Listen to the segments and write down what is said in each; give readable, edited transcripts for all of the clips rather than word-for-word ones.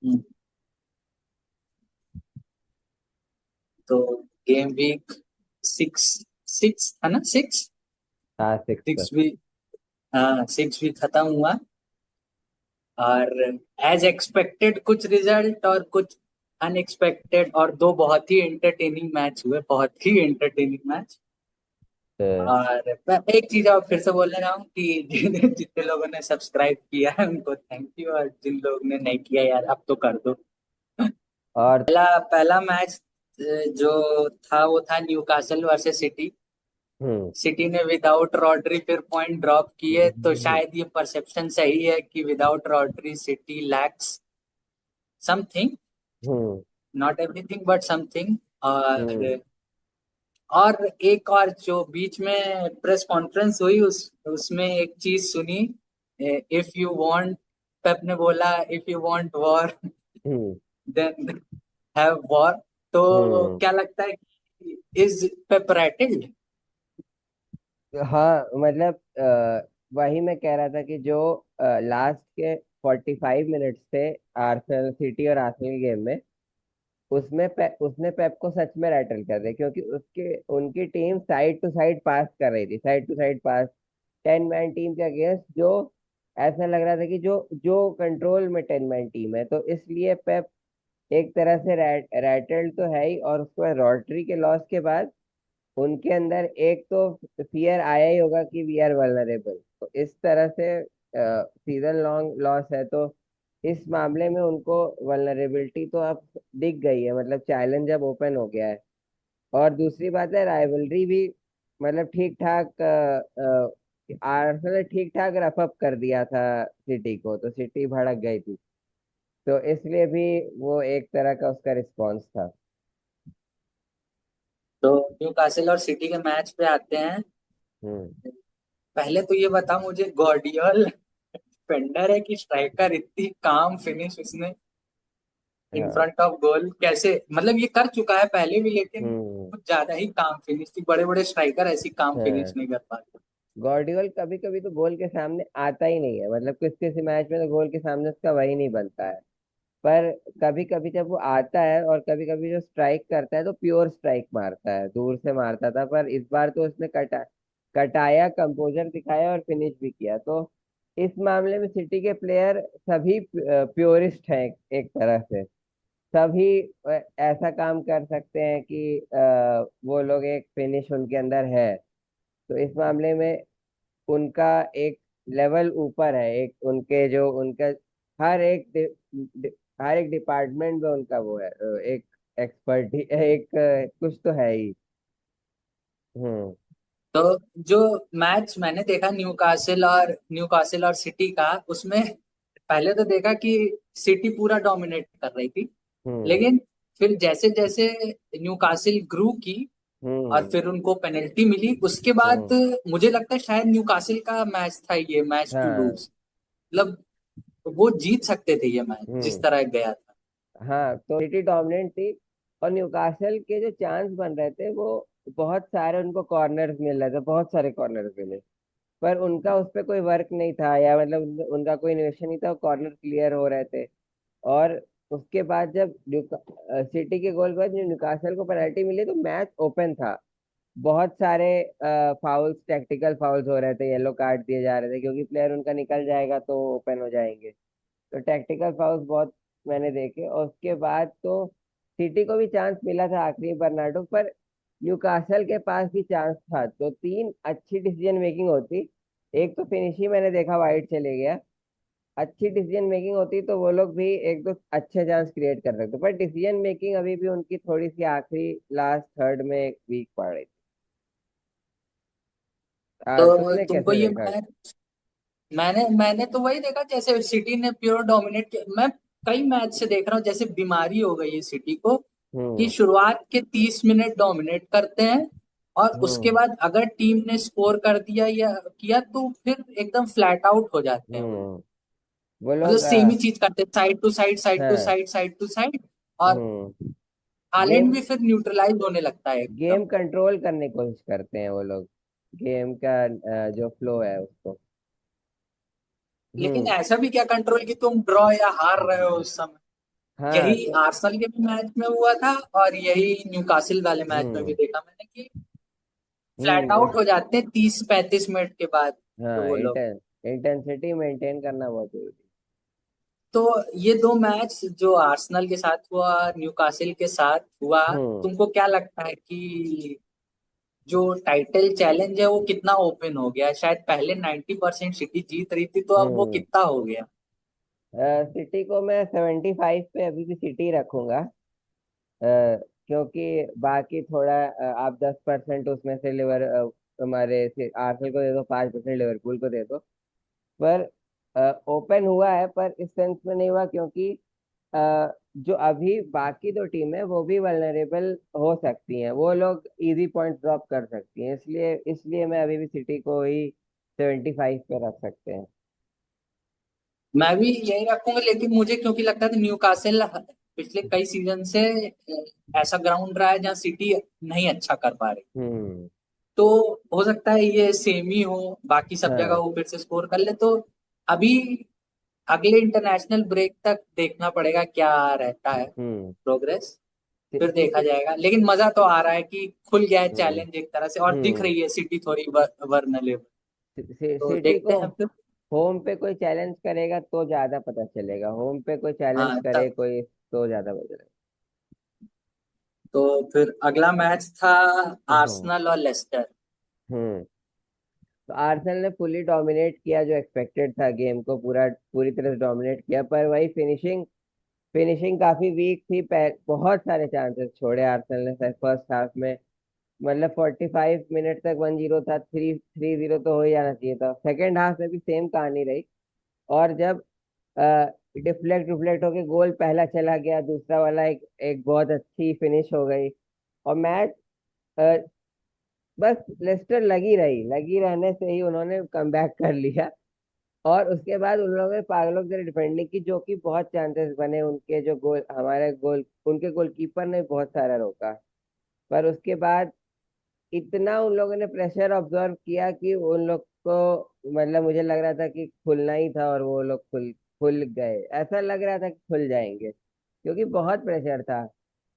हम्म, तो game week six six था ना, सिक्स हाँ, सिक्स। सिक्स भी। हाँ, सिक्स भी खत्म हुआ। और एज एक्सपेक्टेड कुछ रिजल्ट और कुछ अनएक्सपेक्टेड, और दो बहुत ही एंटरटेनिंग मैच हुए, बहुत ही एंटरटेनिंग मैच। और मैं एक चीज और फिर से बोलने रहा हूँ कि जितने लोगों ने सब्सक्राइब किया है उनको थैंक यू, और जिन लोगों ने नहीं किया यार अब तो कर दो। और पहला पहला मैच जो था वो था Newcastle versus City. Hmm City ने विदाउट रॉड्री फिर पॉइंट ड्रॉप किए, तो शायद ये परसेप्शन सही है कि without Rodri City lacks something, hmm not everything but something. Hmm और एक और जो बीच में प्रेस कॉन्फ्रेंस हुई, उस उसमें एक चीज सुनी। इफ यू वांट, पेप ने बोला if you want war hmm then have war. तो हम्म क्या लगता है कि इज पेप राइटेड? हाँ, मतलब वही मैं कह रहा था कि जो लास्ट के 45 मिनट्स थे आर्सेनल सिटी और आर्सेनल गेम में, उसने पेप को सच में रैटल कर दिया, क्योंकि उसके उनकी team side to side pass कर रही थी, side to side pass 10 man team के अगेंस्ट, जो ऐसा लग रहा था कि जो जो कंट्रोल में 10 मैन टीम है, तो इसलिए पेप एक तरह से रैटल्ड तो है ही, और उसके बाद रॉड्री के लॉस के बाद उनके अंदर एक तो फियर आया ही होगा कि वी आर वल्नरेबल। तो इस तरह से सीजन लॉन्ग लॉस है, तो इस मामले में उनको वल्नरेबिलिटी तो अब दिख गई है, मतलब चैलेंज अब ओपन हो गया है। और दूसरी बात है, राइवलरी भी मतलब ठीक ठाक, आर्सेनल ठीक ठाक रफ अप कर दिया था सिटी को, तो सिटी भड़क गई थी, तो इसलिए भी वो एक तरह का उसका रिस्पॉन्स था। तो न्यूकासल और सिटी के मैच पे आते हैं। हम्म पहले तो ये बता मुझे, गॉर्डियोल डिफेंडर है कि स्ट्राइकर? इतनी काम फिनिश उसने इन हाँ। फ्रंट ऑफ गोल कैसे, मतलब ये कर चुका है पहले भी, लेकिन हम्म कुछ ज्यादा ही काम फिनिश थी। बड़े बड़े स्ट्राइकर ऐसी काम फिनिश हाँ, नहीं कर पाते। गॉर्डियोल कभी कभी तो गोल के सामने आता ही नहीं है, मतलब किस किसी मैच में तो गोल के सामने उसका वही नहीं बनता है। पर कभी कभी जब वो आता है और कभी कभी जो स्ट्राइक करता है तो प्योर स्ट्राइक मारता है, दूर से मारता था, पर इस बार तो उसने कटाया, कंपोजर दिखाया और फिनिश भी किया। तो इस मामले में सिटी के प्लेयर सभी प्योरिस्ट हैं, एक तरह से सभी ऐसा काम कर सकते हैं कि वो लोग एक फिनिश उनके अंदर है। तो इस मामले में उनका एक लेवल ऊपर है, एक उनके जो उनका हर एक हर एक डिपार्टमेंट में उनका वो है, एक एक्सपर्ट एक कुछ तो है ही। हम्म तो जो मैच मैंने देखा न्यूकासल और सिटी का, उसमें पहले तो देखा कि सिटी पूरा डोमिनेट कर रही थी। हम्म लेकिन फिर जैसे जैसे न्यूकासल ग्रू की और हम्म फिर उनको पेनल्टी मिली, उसके बाद हम्म मुझे लगता है शायद न्यूकासल का मैच था ये, मैच टू हाँ। लूज। मतलब वो जीत सकते थे ये मैच जिस हम्म तरह गया था। हाँ, तो सिटी डोमिनेंट थी, और न्यूकासल के जो चांस बन रहे थे वो बहुत सारे उनको कॉर्नर्स मिल रहे थे, बहुत सारे कॉर्नर्स मिले, पर उनका उस पर कोई वर्क नहीं था, या मतलब उनका कोई इन्वेस्टन नहीं था, कॉर्नर क्लियर हो रहे थे। और उसके बाद जब सिटी के गोल के बाद न्यूकासल को पेनल्टी मिली तो मैच ओपन था। बहुत सारे फाउल्स, टैक्टिकल फाउल्स हो रहे थे, येलो कार्ड दिए जा रहे थे, क्योंकि प्लेयर उनका निकल जाएगा तो ओपन हो जाएंगे। तो टैक्टिकल फाउल्स बहुत मैंने देखे, और उसके बाद तो सिटी को भी चांस मिला था आखिरी बर्नार्डो पर, न्यूकासल के पास भी चांस था, तो तीन अच्छी डिसीजन मेकिंग होती। एक तो फिनिश ही मैंने देखा वाइड चले गया, अच्छी डिसीजन मेकिंग होती तो वो लोग भी एक दो अच्छे चांस क्रिएट कर सकते, पर डिसीजन मेकिंग अभी भी उनकी थोड़ी सी आखिरी लास्ट थर्ड में वीक पड़ रही थी। तो तुमने तुमको कैसे ये देखा? मैच, मैंने मैंने तो वही देखा जैसे सिटी ने प्योर डोमिनेट किया। मैं कई मैच से देख रहा हूँ, जैसे बीमारी हो गई है सिटी को कि हम्म शुरुआत के 30 मिनट डोमिनेट करते हैं, और उसके हम्म बाद अगर टीम ने स्कोर कर दिया या किया तो फिर एकदम फ्लैट आउट हो जाते हैं वो लोग। हम्म वो मतलब लोग सेम ही चीज करते हैं, side to side, side to हाँ। Side, side to side. और हम्म हालैंड गेम भी फिर न्यूट्रलाइज होने लगता है एकदम। गेम कंट्रोल करने की कोशिश करते हैं वो लोग, गेम का जो फ्लो है उसको। लेकिन हम्म ऐसा भी क्या कंट्रोल कि तुम ड्रॉ या हार रहे हो उस समय? हाँ। यही आर्सेनल के भी मैच में हुआ था, और यही न्यूकासिल वाले मैच में भी हम्म। देखा मैंने कि फ्लैट आउट हो जाते हैं 30-35 मिनट के बाद हाँ, वो लोग। इंटेंसिटी मेंटेन करना बहुत जरूरी तो ये दो मैच जो आर्सेनल के साथ हुआ, न्यूकासिल के साथ हुआ, है। हम्म। तुमको क्या लगता है कि जो टाइटल चैलेंज है वो कितना ओपन हो गया है? शायद पहले 90% सिटी जीत रही थी, तो अब वो हम्म। कितना हो गया? सिटी को मैं 75 पे अभी भी सिटी रखूंगा। क्योंकि बाकी थोड़ा आप 10% उसमें से हमारे आर्सेनल को दे दो, 5% लिवरपूल को दे दो। पर ओपन हुआ है, पर इस सेंस में नहीं हुआ क्योंकि जो अभी बाकी दो टीम है वो भी वल्नरेबल हो सकती हैं, वो लोग इजी पॉइंट ड्रॉप कर सकती हैं, इसलिए इसलिए मैं अभी भी सिटी को ही 75 पे रख सकते हैं। मैं भी यही रखूंगा, लेकिन मुझे क्योंकि लगता है न्यूकासल पिछले कई सीजन से ऐसा ग्राउंड रहा है जहाँ सिटी नहीं अच्छा कर पा रही। हम्म। तो हो सकता है ये सेम ही हो, बाकी सब जगह हाँ। वो फिर से स्कोर कर ले। तो अभी अगले इंटरनेशनल ब्रेक तक देखना पड़ेगा क्या रहता है हम्म। प्रोग्रेस, फिर देखा सिटी। जाएगा। लेकिन मजा तो आ रहा है कि खुल गया है हम्म। चैलेंज एक तरह से, और दिख हम्म। रही है सिटी थोड़ी वर्नलेबल। तो सिटी देखते को हैं फिर। होम पे कोई चैलेंज करेगा तो ज्यादा पता चलेगा, होम पे कोई चैलेंज हाँ करे तब। कोई तो ज्यादा पता चलेगा। तो फिर अगला मैच था हम्म। आर्सेनल और लेस्टर। हम्म। तो आर्सेनल ने फुली डोमिनेट किया, जो एक्सपेक्टेड था, गेम को पूरा पूरी तरह से डोमिनेट किया, पर वही फिनिशिंग फिनिशिंग काफी वीक थी। बहुत सारे चांसेस छोड़े आर्सेनल ने फर्स्ट हाफ में। मतलब 45 मिनट तक 1-0 था, 3-0 तो हो ही जाना चाहिए था। सेकेंड हाफ में भी सेम कहानी रही। और जब डिफ्लेक्ट डिफ्लेक्ट होके गोल पहला चला गया, दूसरा वाला एक एक बहुत अच्छी फिनिश हो गई। और मैच बस लेस्टर लगी रहने से ही उन्होंने कमबैक कर लिया। और उसके बाद उन लोगों ने पागलों की तरह डिफेंडिंग की, जो कि बहुत चांसेस बने उनके, जो गोल हमारे गोल उनके गोलकीपर ने बहुत सारा रोका। पर उसके बाद इतना उन लोगों ने प्रेशर ऑब्जर्व किया कि उन लोग को, मतलब मुझे लग रहा था कि खुलना ही था, और वो लोग खुल खुल गए, ऐसा लग रहा था कि खुल जाएंगे, क्योंकि बहुत प्रेशर था।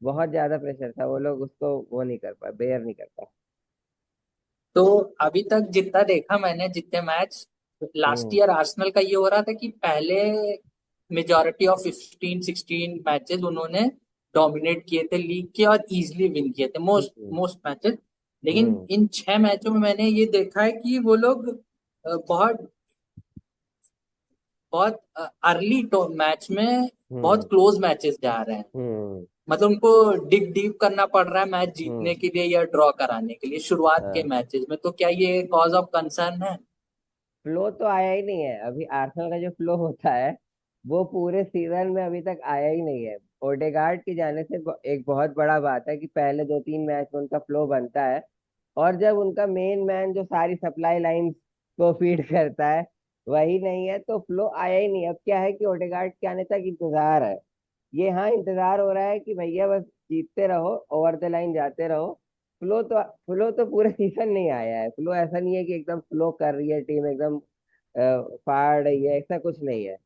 बहुत ज्यादा प्रेशर था, वो लोग उसको वो नहीं कर पाए, बेयर नहीं कर पाए। तो अभी तक जितना देखा मैंने, जितने मैच, लास्ट हम्म। ईयर आर्सेनल का ये हो रहा था कि पहले मेजॉरिटी ऑफ 15-16 मैचेस उन्होंने डोमिनेट किए थे लीग के, और इजीली विन किए थे मोस्ट हम्म। Most matches. लेकिन हम्म। इन 6 मैचों में मैंने ये देखा है कि वो लोग बहुत बहुत अर्ली मैच में बहुत हम्म। क्लोज मैचेस जा रहे हैं। हम्म। मतलब उनको डिग डीप करना पड़ रहा है मैच जीतने हम्म। के लिए या ड्रॉ कराने के लिए शुरुआत के हाँ। मैचेस में। तो क्या ये कॉज ऑफ कंसर्न है? फ्लो तो आया ही नहीं है अभी, आर्सेनल का जो फ्लो होता है वो पूरे सीजन में अभी तक आया ही नहीं है। ओडेगार्ड के जाने से एक बहुत बड़ा बात है कि पहले 2-3 मैच में उनका फ्लो बनता है, और जब उनका मेन मैन जो सारी सप्लाई लाइन को फीड करता है वही नहीं है, तो फ्लो आया ही नहीं। अब क्या है कि ओडेगार्ड के आने तक इंतजार है। ये, हाँ, इंतजार हो रहा है कि भैया बस जीतते रहो, ओवर द लाइन जाते रहो। फ्लो तो पूरे सीजन नहीं आया है। फ्लो ऐसा नहीं है कि एकदम फ्लो कर रही है टीम, एकदम फाड़ रही है, ऐसा कुछ नहीं है।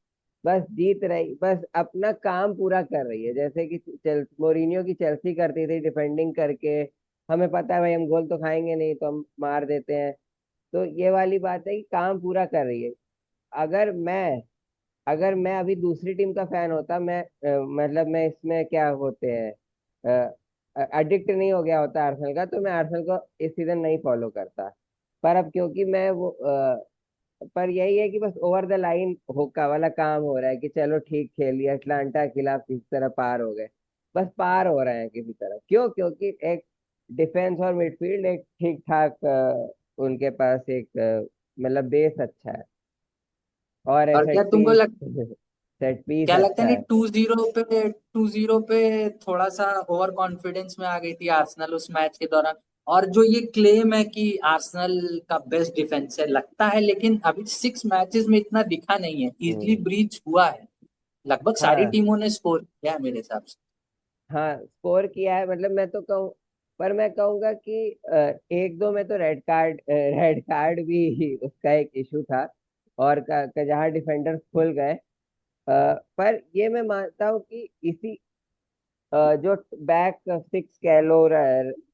बस जीत रही, बस अपना काम पूरा कर रही है, जैसे कि मोरिनियो की चेल्सी करती थी डिफेंडिंग करके। हमें पता है भाई हम गोल तो खाएंगे नहीं, तो हम मार देते हैं। तो ये वाली बात है कि काम पूरा कर रही है। अगर मैं अगर मैं अभी दूसरी टीम का फैन होता, मतलब मैं इसमें क्या होते हैं, एडिक्ट नहीं हो गया होता आर्सेनल का, तो मैं आर्सेनल को इस सीजन नहीं फॉलो करता। पर अब क्योंकि मैं पर यही है कि बस ओवर द लाइन होका वाला काम हो रहा है कि चलो ठीक खेल लिया, अटलांटा के खिलाफ किसी तरह पार हो गए। बस पार हो रहे हैं किसी तरह, क्यों? क्योंकि एक डिफेंस और मिडफील्ड एक ठीक ठाक, उनके पास एक मतलब बेस अच्छा है, और और क्या सेट तुमको पीस सेट पीस क्या लगता अच्छा है नहीं, है। 2-0 पे थोड़ा सा ओवर कॉन्फिडेंस में आ गई थी आर्सेनल उस मैच के दौरान? और जो ये क्लेम है कि आर्सेनल का बेस्ट डिफेंस है, लगता है, लेकिन अभी 6 मैचेस में इतना दिखा नहीं है, इजिली हम्म। ब्रीच हुआ है। लगभग सारी हाँ। टीमों ने स्कोर किया है मेरे हिसाब से। हाँ, स्कोर किया है, मतलब मैं तो कहूँ, पर मैं कहूंगा कि एक दो में तो रेड कार्ड भी उसका एक इशू था। और जहाँ डिफेंडर्स खुल गए, पर ये मैं मानता हूँ कि इसी जो बैक सिक्स कह लो,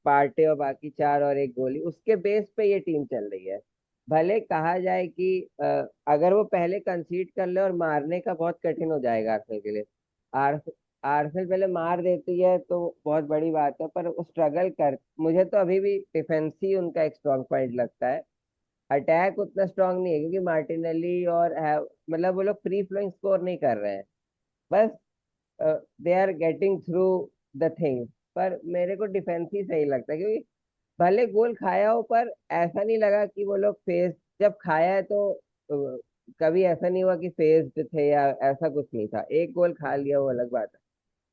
पार्टे और बाकी चार और एक गोली, उसके बेस पे ये टीम चल रही है। भले कहा जाए कि अगर वो पहले कंसीड कर ले और मारने का बहुत कठिन हो जाएगा आर्सेनल के लिए। आर्स आर्सेनल पहले मार देती है तो बहुत बड़ी बात है, पर वो स्ट्रगल कर, मुझे तो अभी भी डिफेंस ही उनका एक स्ट्रॉन्ग पॉइंट लगता है। अटैक उतना स्ट्रांग नहीं है क्योंकि मार्टिनेली और मतलब वो लोग फ्री फ्लोइंग स्कोर नहीं कर रहे हैं, बस they are getting through the things. पर मेरे को डिफेंस ही सही लगता है, क्योंकि भले गोल खाया हो पर ऐसा नहीं लगा कि वो लोग फेस, जब खाया है तो कभी ऐसा नहीं हुआ कि फेस्ड थे या ऐसा कुछ नहीं था। एक गोल खा लिया वो अलग बात है,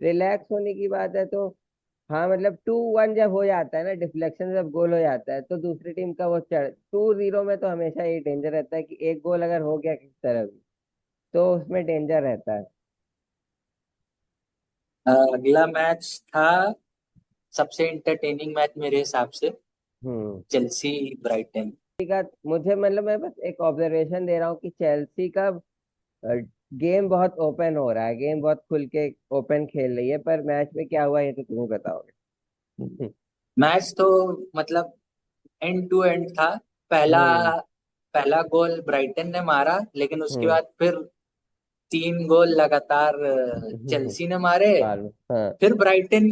रिलैक्स होने की बात है तो। हाँ मतलब 2-1 जब हो जाता है ना, डिफ्लेक्शन जब गोल हो जाता है तो दूसरी टीम का वो चढ़, 2-0 में तो हमेशा ये डेंजर रहता है कि एक गोल अगर हो गया किसी तरह भी तो उसमें डेंजर रहता है। अगला मैच था सबसे इंटरटेनिंग मैच मेरे हिसाब से, हम्म। Chelsea Brighton. ठीक है, मुझे मतलब मैं बस एक ऑब्जर्वेशन दे रहा हूँ कि चेल्सी का गेम बहुत ओपन हो रहा है, गेम बहुत खुल के ओपन खेल रही है, पर मैच में क्या हुआ ये तो तुम ही बताओगे। मैच तो मतलब एंड टू एंड था। पहला हम्म। पहला गोल ब्राइटन ने मारा, लेकिन उसके हम्म। बाद फिर 3 गोल लगातार चेल्सी ने मारे। पाल हाँ। फिर ब्राइटन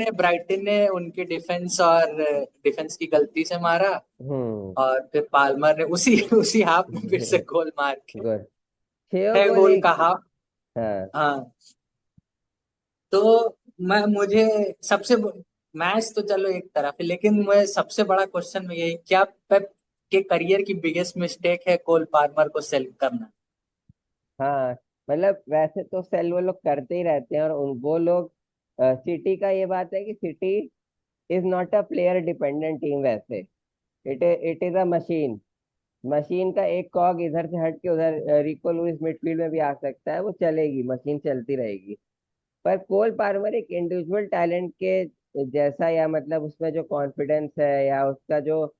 ने उनके डिफेंस और डिफेंस की गलती से मारा। हम्म। और फिर पाल्मर ने उसी उसी हाफ में फिर से गोल मार के गोल, 6 गोल 6 गोल एक। का हाफ। हाँ। हाँ। तो मैं मुझे सबसे मैच तो चलो एक तरफ है, लेकिन मैं सबसे बड़ा क्वेश्चन में यही, क्या पेप के करियर की बिगेस्ट मिस्टेक है कोल पाल्मर को सेल करना? हाँ मतलब वैसे तो सेल वो लोग करते ही रहते हैं, और वो लोग सिटी का ये बात है कि City is not a player dependent team वैसे। It is a machine. Machine का एक कॉग इधर से हट के उधर, रिको लुइस मिडफील्ड में भी आ सकता है, वो चलेगी, मशीन चलती रहेगी। पर कोल पाल्मर एक इंडिविजुअल टैलेंट के जैसा, या मतलब उसमें जो कॉन्फिडेंस है या उसका जो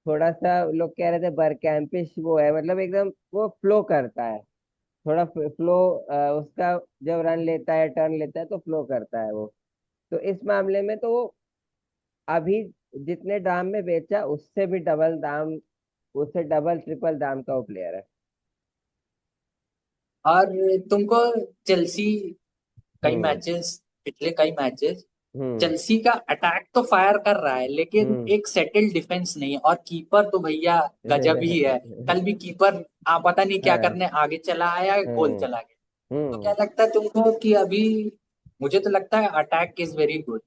थोड़ा सा लोग कह रहे थे बरकैम्पिश वो है, मतलब एकदम वो फ्लो करता है, थोड़ा फ्लो उसका, जब रन लेता है टर्न लेता है तो फ्लो करता है वो। तो इस मामले में तो वो अभी जितने दाम में बेचा उससे भी डबल दाम, उससे डबल ट्रिपल दाम का वो प्लेयर है। और तुमको चेल्सी कई हम्म। मैचेस पिछले कई मैचेस हम्म। चेल्सी का अटैक तो फायर कर रहा है, लेकिन हम्म। एक सेटल्ड डिफेंस नहीं है, और कीपर तो भैया गजब ही है। कल भी कीपर पता नहीं क्या हाँ। करने आगे चला आया, गोल हम्म। चला गया। तो क्या हम्म। लगता है तुमको कि अभी, मुझे तो लगता है अटैक इज वेरी गुड,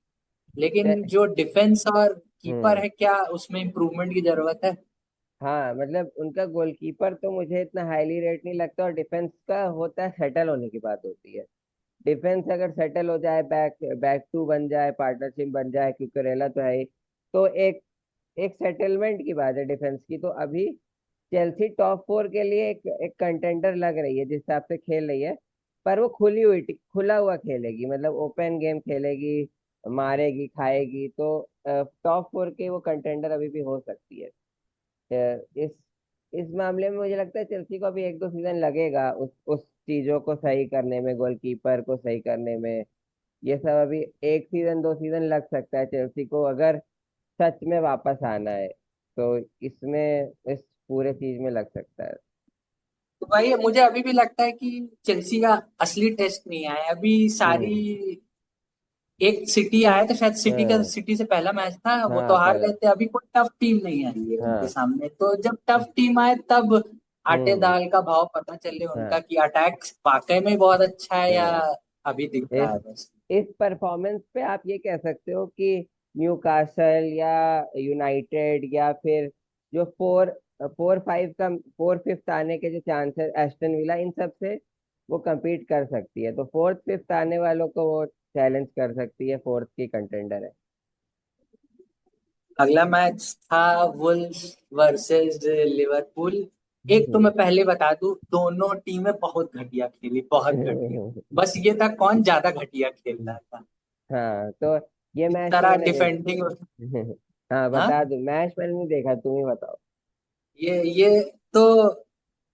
लेकिन जो डिफेंस और कीपर हम्म। है, क्या उसमें इम्प्रूवमेंट की जरूरत है? हाँ मतलब उनका गोलकीपर तो मुझे इतना हाईली रेट नहीं लगता, और डिफेंस का होता है, सेटल होने की बात होती है। डिफेंस अगर सेटल हो जाए, बैक बैक टू बन जाए, पार्टनरशिप बन जाए, क्यूकरेला तो है ही, तो एक एक सेटलमेंट की बात है डिफेंस की। तो अभी चेल्सी टॉप 4 के लिए एक कंटेंडर लग रही है जिस हिसाब से खेल रही है। पर वो खुला हुआ खेलेगी, मतलब ओपन गेम खेलेगी, मारेगी खाएगी, तो टॉप 4 के वो कंटेंडर अभी भी हो सकती है। इस मामले में मुझे लगता है चेल्सी को अभी 1-2 सीजन लगेगा उस चीजों को सही करने में, गोलकीपर को सही करने में। ये सब अभी 1 सीजन 2 सीजन लग सकता है चेल्सी को, अगर सच में वापस आना है तो इसमें, इस पूरे चीज में लग सकता है। तो भाई मुझे अभी भी लगता है कि चेल्सी का असली टेस्ट नहीं आया अभी सारी। हम्म। एक सिटी आया था शायद, हाँ। सिटी से पहला मैच था, वो तो हाँ हार पहला। गए थे। अभी कोई टफ टीम नहीं आई है उनके हाँ। सामने, तो जब टफ टीम आए तब आटे हम्म। दाल का भाव पता चले उनका, हाँ। कि अटैक वाकई में बहुत अच्छा है या हाँ। अभी दिख इस रहा है बस। इस परफॉर्मेंस पे आप ये कह सकते हो कि न्यूकासल या यूनाइटेड या फिर जो 4-5 आने के जो चांसेस, एस्टन विला, इन सब से वो compete कर सकती है, तो 4th 5th आने वालों को वो चैलेंज कर सकती है, 4th की कंटेंडर है। अगला मैच था वुल्व्स वर्सेस लिवरपूल। एक तो मैं पहले बता दूं, दोनों टीमें बहुत घटिया खेली, बहुत घटिया। बस ये था कौन ज्यादा घटिया खेल रहा था। हाँ तो ये इस मैच तो तरह मैंने देख। डिफेंडिंग। हाँ हाँ, बता दो, मैच मैंने नहीं देखा, तुम ही बताओ। ये तो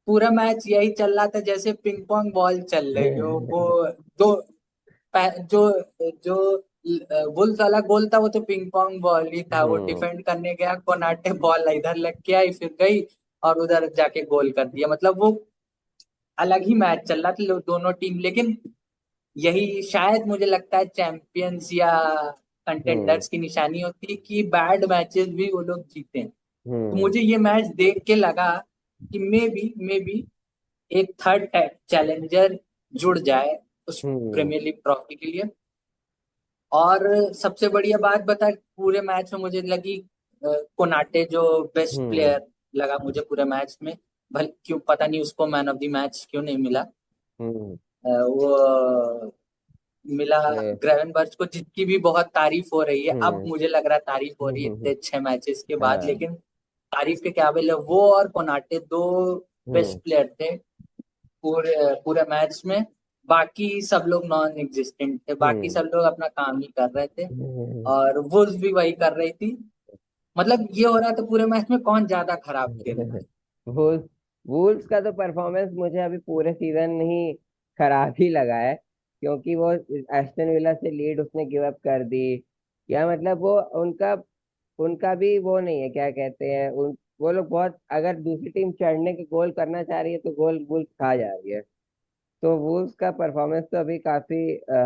पूरा मैच यही चल रहा था जैसे पिंग पोंग बॉल चल रही हो वो। दो जो जो वुल्स वाला गोल था वो तो पिंग पोंग बॉल ही था। वो हम्म। डिफेंड करने गया, कोनाटे बॉल इधर लग के आई फिर गई और उधर जाके गोल कर दिया। मतलब वो अलग ही मैच चल रहा था दोनों टीम। लेकिन यही शायद मुझे लगता है चैंपियंस या हम्म। कंटेंडर्स की निशानी होती है कि बैड मैचेस भी वो लोग जीते हैं। तो हम्म। मुझे ये मैच देख के लगा कि मे बी एक थर्ड चैलेंजर जुड़ जाए उस हम्म। प्रीमियर लीग ट्रॉफी के लिए। और सबसे बढ़िया बात बता, पूरे मैच में मुझे लगी कोनाटे जो बेस्ट हम्म। प्लेयर लगा मुझे पूरे मैच में। भले क्यों पता नहीं उसको मैन ऑफ द मैच क्यों नहीं मिला। हम्म। वो मिला ए, ग्रेवेनबर्च को, जिसकी भी बहुत तारीफ हो रही है। अब हम्म। मुझे लग रहा है तारीफ हो रही है हम्म। इतने 6 मैचेस के बाद। हाँ। लेकिन तारीफ के काबिल है वो, और कोनाटे दो हम्म। बेस्ट प्लेयर थे पूरे पूरे मैच में। बाकी सब लोग नॉन एग्जिस्टेंट थे, बाकी हम्म। सब लोग अपना काम ही कर रहे थे। हम्म। और वुल्स भी वही कर रही थी। मतलब ये हो रहा था पूरे मैच में कौन ज्यादा खराब खेल रहा है। वुल्स वुल्स का तो परफॉर्मेंस मुझे अभी पूरे सीजन ही खराब ही लगा है, क्योंकि वो एस्टन विला से लीड उसने गिव अप कर दी। या मतलब वो उनका उनका भी वो नहीं है, क्या कहते हैं वो लोग बहुत, अगर दूसरी टीम चढ़ने के गोल करना चाह रही है तो गोल वुल्स खा जा रही है। तो वुल्स का परफॉर्मेंस तो अभी काफी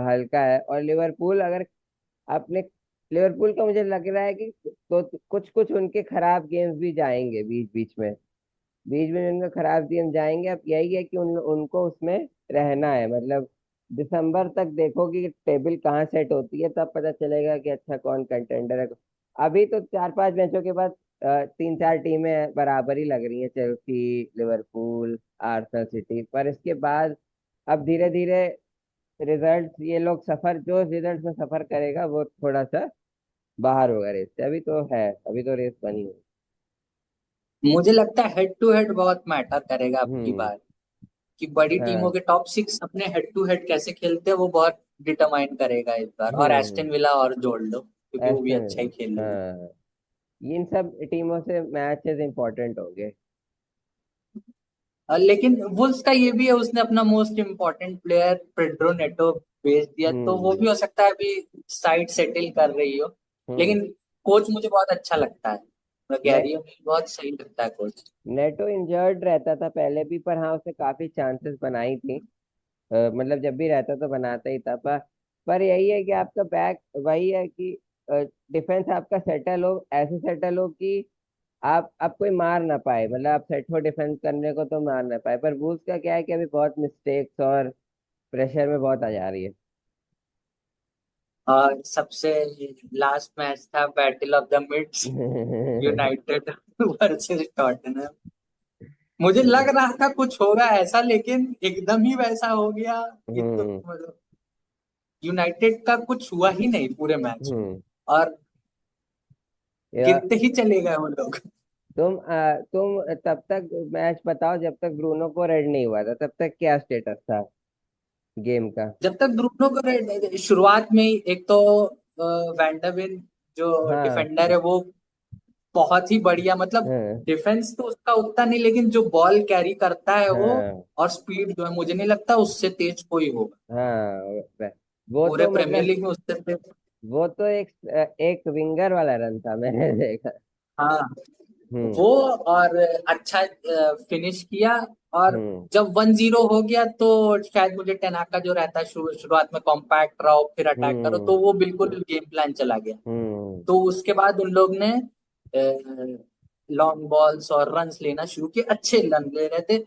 हल्का है। और लिवरपूल अगर अपने लिवरपूल का मुझे लग रहा है कि तो कुछ कुछ उनके खराब गेम्स भी जाएंगे बीच बीच में, बीच में उनका खराब गेम जाएंगे। अब यही है कि उनको उसमें रहना है। मतलब दिसंबर तक देखो कि टेबल कहाँ सेट होती है, तब पता चलेगा कि अच्छा कौन कंटेंडर है। अभी तो 4-5 मैचों के बाद 3-4 टीमें बराबर ही लग रही हैं, चेल्सी, लिवरपूल, आर्सेनल, सिटी। पर इसके बाद अब धीरे धीरे रिजल्ट, ये लोग सफर, जो रिजल्ट में सफर करेगा वो थोड़ा सा बाहर होगा रेस से। अभी तो है, अभी तो रेस बनी हुई मुझे लगता है हेड टू हेड बहुत मैटर करेगा अब है। की बार। कि बड़ी टीमों हाँ। के टॉप 6 अपने हेड टू हेड कैसे खेलते हैं वो बहुत डिटरमाइन करेगा इस बार। और हम्म। एस्टन विला और जोड़ लो क्योंकि वो भी एस्टन अच्छा ही खेल विला, रही है। हाँ। इन सब टीमों से मैचेस इंपॉर्टेंट होंगे। लेकिन वुल्स का ये भी है, उसने अपना most important player Pedro Neto भेज दिया, तो वो हम्म। भी हो सकता है अभी साइड सेटल कर रही हो। हम्म। लेकिन कोच मुझे बहुत अच्छा लगता है, ने, गैरी बहुत सही लगता है कोच। नेटो इंजर्ड रहता था पहले भी, पर हाँ उसने काफी चांसेस बनाई थी। मतलब जब भी रहता तो बनाता ही था। पर यही है कि आपका बैक वही है कि डिफेंस आपका सेटल हो, ऐसे सेटल हो कि आप कोई मार ना पाए। मतलब आप सेट हो डिफेंस करने को तो मार ना पाए। पर वुल्स का क्या है कि अभी बहुत मिस्टेक्स और प्रेशर में बहुत आ जा रही है। और सबसे लास्ट मैच था battle of the mids, United versus Tottenham. मुझे लग रहा था कुछ होगा ऐसा, लेकिन एकदम ही वैसा हो गया। ये तो हम्म। मतलब यूनाइटेड का कुछ हुआ ही नहीं पूरे मैच में। हम्म। और या गिरते ही चले गए वो लोग। तुम तब तक मैच बताओ जब तक ब्रूनो को रेड नहीं हुआ था, तब तक क्या स्टेटस था गेम का? जब तक ब्रूनो को शुरुआत में ही एक तो वैंडरबिन जो हाँ। डिफेंडर है वो बहुत ही बढ़िया। मतलब हाँ। डिफेंस तो उसका उतना नहीं, लेकिन जो बॉल कैरी करता है वो हाँ। और स्पीड जो है, मुझे नहीं लगता उससे तेज कोई होगा हाँ। वो पूरे तो प्रीमियर मतलब लीग में उससे तेज। वो तो एक विंगर वाला रन था, मैंने देखा। हाँ हम्म। वो, और अच्छा फिनिश किया। और हम्म। जब 1-0 हो गया तो शायद मुझे टेनाका जो रहता है शुरुआत में कॉम्पैक्ट रहो फिर अटैक करो, हम्म। तो वो बिल्कुल गेम प्लान चला गया। हम्म। तो उसके बाद उन लोग ने लॉन्ग बॉल्स और रन्स लेना शुरू किए, अच्छे रन ले रहे थे।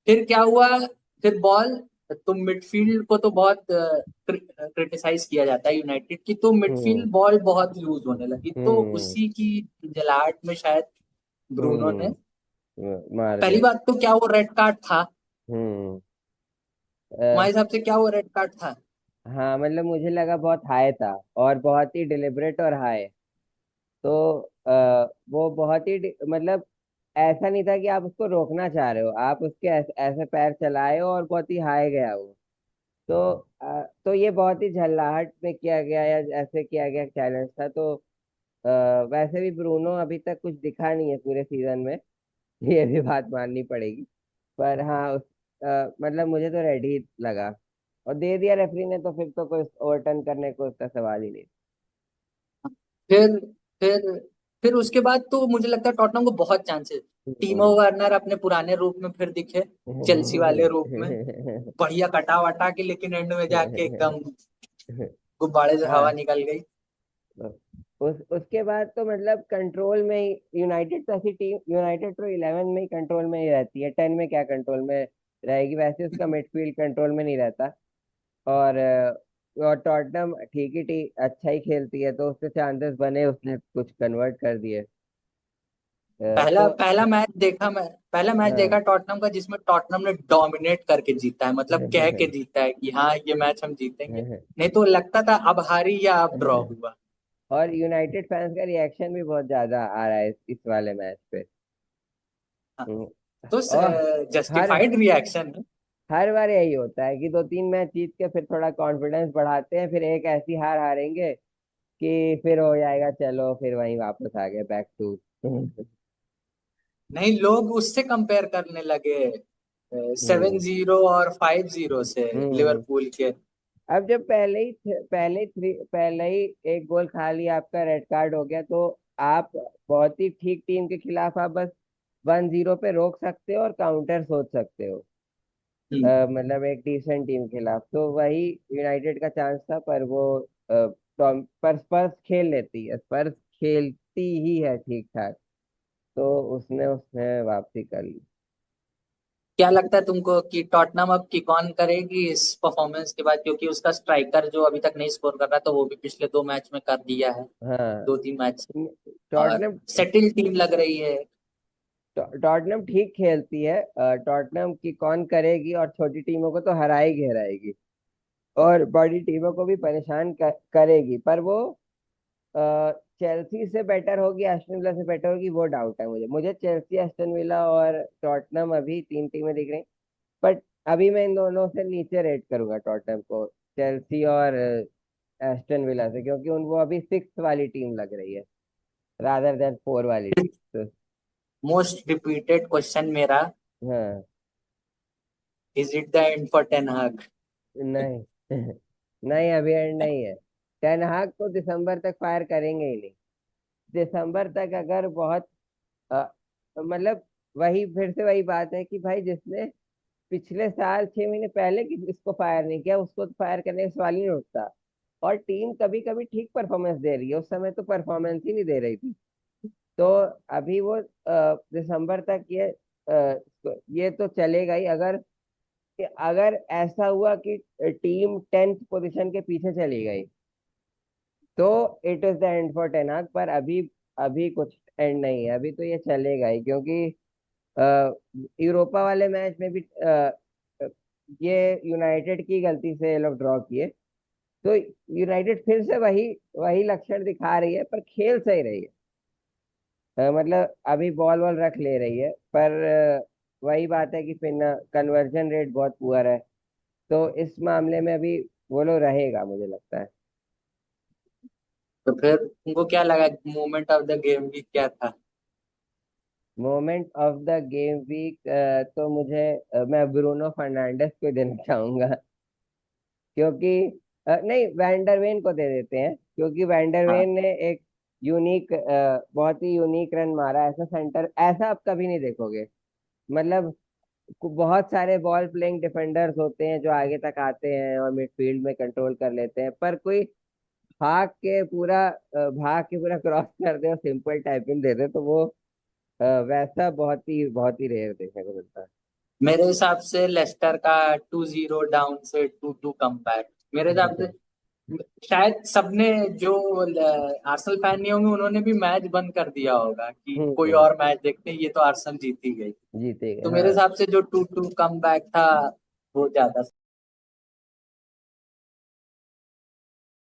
फिर क्या हुआ, फिर बॉल, तो मिडफील्ड को तो बहुत क्रिटिसाइज किया जाता है यूनाइटेड की, तो हम्म। मिडफील्ड बॉल बहुत लूज होने लगी, तो हम्म। उसी की जलाहट में शायद ब्रूनो ने। हम्म। मार पहली दिया। बात तो क्या वो रेड कार्ड था? हम्म। तुम्हारे हिसाब से क्या वो रेड कार्ड था? हाँ मतलब मुझे लगा बहुत हाई था, और बहुत ही डिलिबरेट और हाई। तो वो बहुत ही मतलब ऐसा नहीं था कि आप उसको रोकना चाह रहे हो, आप उसके ऐसे पैर चलाए हो और बहुत ही हाई गया वो। तो तो ये बहुत ही झल्लाहट में किया गया या ऐसे किया गया चैलेंज था। तो वैसे भी ब्रूनो अभी तक कुछ दिखा नहीं है पूरे सीजन में। ये भी बात माननी पड़ेगी। पर हाँ मतलब मुझे तो रेड ही लगा, और दे दिया रेफरी ने, तो फिर तो कोई ओवरटर्न करने को उसका सवाल ही नहीं। फिर फिर फिर उसके बाद तो मुझे लगता है टॉटनहम को बहुत चांसेस। टीमो हम्म। वर्नर अपने पुराने रूप में फिर दिखे, चेल्सी वाले रूप में, बढ़िया कटा वटा के, लेकिन एंड में जाके एकदम गुब्बारे से हवा हाँ, निकल गई। उस उसके बाद तो मतलब कंट्रोल में ही यूनाइटेड, तो ऐसी टीम, यूनाइटेड तो 11 में ही कंट्रोल में ही रहती है, 10 में क्या कंट्रोल में रहेगी, वैसे उसका मिडफील्ड कंट्रोल में नहीं रहता। और और टॉटनहम ठीक ही अच्छा ही खेलती है, तो उसके चांसेस बने, उसने कुछ कन्वर्ट कर दिए। पहला तो पहला मैच देखा मैं, पहला मैच हाँ। देखा टॉटनहम का जिसमें टॉटनहम ने डोमिनेट करके जीता है, मतलब कह के जीता है कि हाँ ये मैच हम जीतेंगे। नहीं तो लगता था अब हारी या अब ड्रॉ हुआ। और यूनाइटेड फैंस का रिएक्शन भी बहुत ज्यादा आ रहा है इस वाले मैच पे। हाँ, हम्म, तो और हर जस्टिफाइड रिएक्शन है। हर बार यही होता है कि 2-3 मैच जीत के फिर थोड़ा कॉन्फिडेंस बढ़ाते हैं, फिर एक ऐसी हार हारेंगे कि फिर हो जाएगा, चलो फिर वहीं वापस आ गए, बैक टू। नहीं, लोग उससे कंपेयर करने लगे, सेवन हम्म। जीरो और 5-0 से, हम्म। लिवरपूल के। अब जब पहले ही एक गोल खा लिया, आपका रेड कार्ड हो गया, तो आप बहुत ही ठीक टीम के खिलाफ आप बस 1-0 पे रोक सकते हो और काउंटर सोच सकते हो। मतलब एक डिसेंट टीम के खिलाफ तो वही यूनाइटेड का चांस था, पर वो पर स्पर्स खेल लेती है, स्पर्स खेलती ही है ठीक ठाक, तो उसने उसने वापसी कर ली। क्या लगता है तुमको कि टॉटनहम अब किक ऑन करेगी इस परफॉर्मेंस के बाद, क्योंकि उसका स्ट्राइकर जो अभी तक नहीं स्कोर कर रहा, तो वो भी पिछले 2 मैच में कर दिया है, हाँ। 2-3 मैच। और टॉटनहम सेटिल टीम लग रही है। टॉटनहम ठीक खेलती है, टॉटनहम की कौन करेगी, और छोटी टीमों को तो हराएगी हराएगी, और बड़ी टीमों को भी परेशान करेगी, पर वो चेल्सी से बेटर होगी, एस्टन विला से बेटर होगी, वो डाउट है मुझे। चेल्सी, एस्टन विला और टॉटनहम अभी 3 टीमें दिख रही, बट अभी मैं इन दोनों से नीचे रेट करूंगा टॉटनहम को, चेल्सी और एस्टन विला से, क्योंकि उन वो अभी 6 वाली टीम लग रही है, रादर देन 4 वाली टीम। तो मोस्ट रिपीटेड क्वेश्चन मेरा, हाँ। Is it the end for ten हाग? नहीं। नहीं, अभी एंड नहीं है। टेन हाग को दिसंबर तक फायर करेंगे ही नहीं। दिसंबर तक अगर बहुत अ, मतलब वही फिर से वही बात है कि भाई जिसने पिछले साल 6 महीने पहले कि इसको फायर नहीं किया, उसको तो फायर करने का सवाल ही नहीं उठता। और टीम कभी कभी ठीक परफॉर्मेंस दे रही है, उस समय तो परफॉर्मेंस ही नहीं दे रही थी। तो अभी वो दिसंबर तक ये तो चलेगा ही। अगर अगर ऐसा हुआ कि टीम 10th पोजीशन के पीछे चली गई, तो it is the end for ten हाग। पर अभी अभी कुछ एंड नहीं है, अभी तो ये चलेगा ही, क्योंकि यूरोपा वाले मैच में भी ये यूनाइटेड की गलती से ये लोग ड्रॉ किए, तो यूनाइटेड फिर से वही वही लक्षण दिखा रही है, पर खेल सही रही है। मतलब अभी बॉल वॉल रख ले रही है, पर वही बात है कि फिर ना कन्वर्जन रेट बहुत पुअर है, तो इस मामले में अभी वो लोग रहेगा मुझे लगता है। तो फिर तुमको क्या लगा, मोमेंट ऑफ द गेम भी क्या था? Moment of the game week, तो मुझे मैं ब्रूनो फर्नांडिस को देना चाहूंगा, क्योंकि नहीं, वैंडरवेन को दे देते हैं, क्योंकि हाँ, वैंडरवेन ने एक यूनिक, बहुत ही यूनिक रन मारा, ऐसा सेंटर ऐसा आप कभी नहीं देखोगे। मतलब बहुत सारे बॉल प्लेइंग डिफेंडर्स होते हैं जो आगे तक आते हैं और मिडफील्ड में कंट्रोल कर लेते हैं, पर कोई भाग के पूरा क्रॉस कर दे और सिंपल टाइपिंग दे दे, तो वो वैसा बहुत ही रेयर देखने को मिलता है। मेरे हिसाब से लेस्टर का 2-0 डाउन से 2-2 कम बैक, मेरे हिसाब से शायद सबने, जो आर्सेनल फैन नहीं होंगे उन्होंने भी मैच बंद कर दिया होगा कि कोई हम्म। और मैच देखते हैं, ये तो आर्सेनल जीती गई। जीते गए, तो मेरे हाँ। हिसाब से जो 2-2 कम बैक था वो ज्यादा